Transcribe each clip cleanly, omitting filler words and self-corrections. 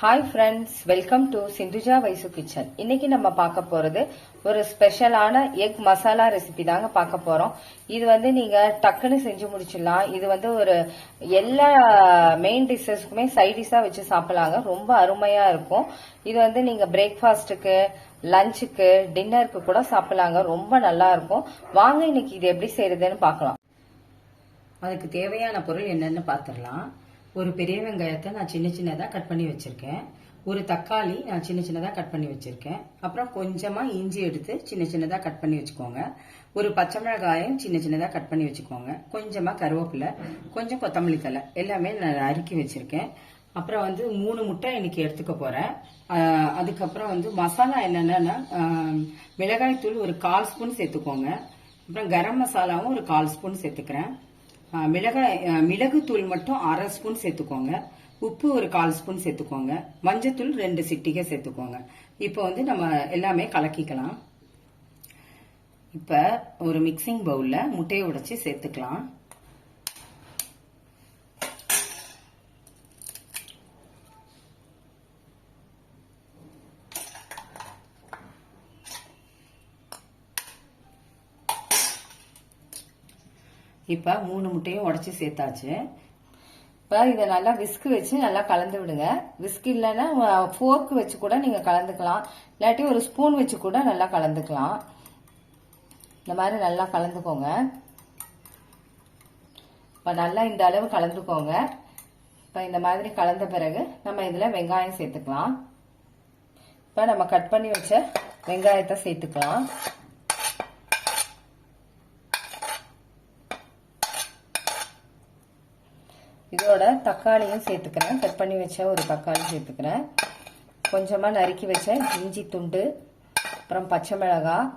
Hi friends, welcome to Sindhuja Vaishu kitchen. இன்னைக்கு நம்ம பார்க்க போறது ஒரு ஸ்பெஷலான எக் மசாலா ரெசிபி தாங்க பார்க்க போறோம். இது வந்து நீங்க டக்குன்னு செஞ்சு முடிச்சிடலாம். இது வந்து ஒரு எல்லா மெயின் டிஷ்ஷஸ்க்குமே சைட் டிஷ்ஷா வச்சு சாப்பிடலாங்க. ரொம்ப அருமையா இருக்கும். இது வந்து நீங்க பிரேக்ஃபாஸ்ட்டுக்கு, லஞ்சுக்கு, டின்னருக்கு கூட சாப்பிடலாங்க. ரொம்ப நல்லா இருக்கும். வாங்க இன்னைக்கு இது எப்படி செய்யறதுன்னு பார்க்கலாம். அதுக்கு தேவையான பொருள் என்னன்னு பார்த்துடலாம். ஒரு பெரிய வெங்காயத்தை நான் சின்ன சின்னதாக கட் பண்ணி வச்சிருக்கேன். ஒரு தக்காளி நான் சின்ன சின்னதாக கட் பண்ணி வச்சிருக்கேன். அப்புறம் கொஞ்சமா இஞ்சி எடுத்து சின்ன சின்னதாக கட் பண்ணி வச்சுக்கோங்க. ஒரு பச்சை மிளகாயம் சின்ன சின்னதாக கட் பண்ணி வச்சுக்கோங்க. கொஞ்சமா கருவேப்பிலை, கொஞ்சம் கொத்தமல்லி தழை எல்லாமே நான் அறுக்கி வச்சிருக்கேன். அப்புறம் வந்து 3 முட்டை இன்னைக்கு எடுத்துக்க போறேன். அதுக்கப்புறம் வந்து மசாலா என்னென்னா மிளகாய் தூள் ஒரு 1/4 ஸ்பூன் சேர்த்துக்கோங்க. அப்புறம் கரம் மசாலாவும் ஒரு 1/4 ஸ்பூன் சேர்த்துக்கிறேன். மிளகு தூள் மட்டும் 1/2 ஸ்பூன் சேர்த்துக்கோங்க. உப்பு ஒரு 1/4 ஸ்பூன் சேர்த்துக்கோங்க. மஞ்சத்தூள் 2 சிட்டிகை சேர்த்துக்கோங்க. இப்போ வந்து நம்ம எல்லாமே கலக்கிக்கலாம். இப்ப ஒரு மிக்சிங் பவுல்ல முட்டையை உடைச்சு சேர்த்துக்கலாம். இப்ப 3 முட்டையும் உடைச்சு சேர்த்தாச்சு. இப்ப இதை நல்லா விஸ்க் வச்சு நல்லா கலந்து விடுங்க. விஸ்க் இல்லைன்னா ஃபோர்க் வச்சு கூட நீங்க கலந்துக்கலாம். இல்லாட்டி ஒரு ஸ்பூன் வச்சு கூட நல்லா கலந்துக்கலாம். இந்த மாதிரி நல்லா கலந்துக்கோங்க. இப்ப நல்லா இந்த அளவு கலந்துக்கோங்க. இப்ப இந்த மாதிரி கலந்த பிறகு நம்ம இதுல வெங்காயம் சேர்த்துக்கலாம். இப்ப நம்ம கட் பண்ணி வச்ச வெங்காயத்தை சேர்த்துக்கலாம். இதோட தக்காளியும் சேர்த்துக்கிறேன். கட் பண்ணி வச்ச ஒரு தக்காளி சேர்த்துக்கிறேன். கொஞ்சமா நறுக்கி வச்ச இஞ்சி துண்டு, அப்புறம் பச்சை மிளகாய்,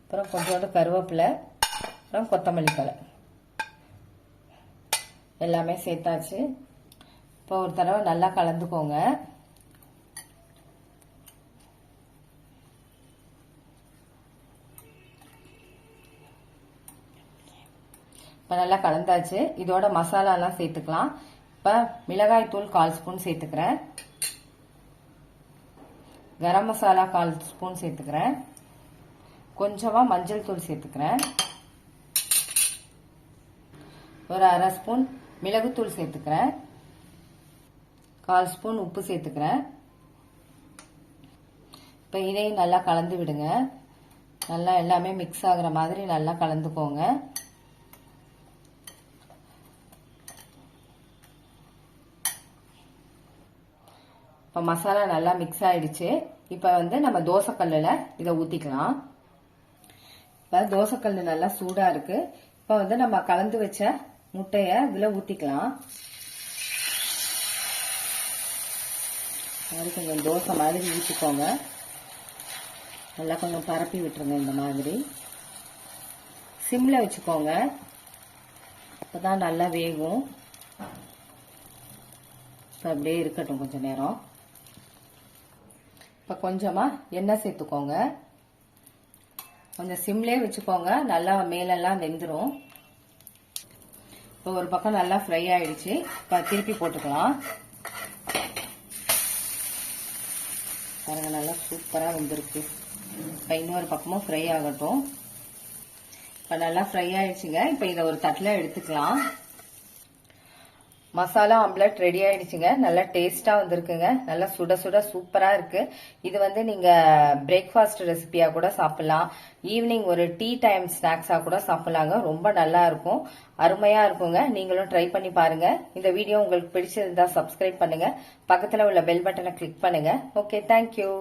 அப்புறம் கொஞ்சோண்டு கருவேப்பிலை, அப்புறம் கொத்தமல்லி தழை எல்லாமே சேர்த்தாச்சு. இப்போ ஒரு தடவை நல்லா கலந்துக்கோங்க. இப்போ நல்லா கலந்தாச்சு. இதோட மசாலாலாம் சேர்த்துக்கலாம். இப்போ மிளகாய் தூள் 1/4 ஸ்பூன் சேர்த்துக்கிறேன். கரம் மசாலா 1/4 ஸ்பூன் சேர்த்துக்கிறேன். கொஞ்சமா மஞ்சள் தூள் சேர்த்துக்கிறேன். ஒரு 1/2 ஸ்பூன் மிளகுத்தூள் சேர்த்துக்கிறேன். 1/4 ஸ்பூன் உப்பு சேர்த்துக்கிறேன். இப்போ இதையும் நல்லா கலந்து விடுங்க. நல்லா எல்லாமே மிக்ஸ் ஆகுற மாதிரி நல்லா கலந்துக்கோங்க. இப்போ மசாலா நல்லா மிக்ஸ் ஆயிடுச்சு. இப்போ வந்து நம்ம தோசைக்கல்லில் இதை ஊற்றிக்கலாம். இப்போ தோசைக்கல் நல்லா சூடாக இருக்கு. இப்போ வந்து நம்ம கலந்து வச்ச முட்டையை இதில் ஊற்றிக்கலாம். அது கொஞ்சம் தோசை மாதிரி ஊற்றிக்கோங்க. நல்லா கொஞ்சம் பரப்பி விட்டுருங்க. இந்த மாதிரி சிம்மில் வச்சுக்கோங்க. அப்போதான் நல்லா வேகும். இப்போ அப்படியே இருக்கட்டும் கொஞ்சம் நேரம். இப்போ கொஞ்சமா எண்ணெய் சேர்த்துக்கோங்க. கொஞ்சம் சிம்லே வச்சுக்கோங்க. நல்லா மேலெல்லாம் வெந்துடும். இப்போ ஒரு பக்கம் நல்லா ஃப்ரை ஆயிடுச்சு. இப்போ திருப்பி போட்டுக்கலாம். பாருங்க நல்லா சூப்பராக வெந்திருக்கு. இப்போ இன்னொரு பக்கமும் ஃப்ரை ஆகட்டும். இப்போ நல்லா ஃப்ரை ஆயிடுச்சுங்க. இப்போ இதை ஒரு தட்டில் எடுத்துக்கலாம். மசாலா ஆம்லெட் ரெடி ஆயிடுச்சுங்க. நல்லா டேஸ்டா வந்திருக்குங்க. நல்லா சுட சுட சூப்பரா இருக்கு. இது வந்து நீங்க பிரேக்ஃபாஸ்ட் ரெசிபியா கூட சாப்பிடலாம். ஈவினிங் ஒரு டீ டைம் ஸ்நாக்ஸா கூட சாப்பிடலாங்க. ரொம்ப நல்லா இருக்கும். அருமையா இருக்குங்க. நீங்களும் ட்ரை பண்ணி பாருங்க. இந்த வீடியோ உங்களுக்கு பிடிச்சிருந்தா சப்ஸ்கிரைப் பண்ணுங்க. பக்கத்துல உள்ள பெல் பட்டனை கிளிக் பண்ணுங்க. Okay, thank you.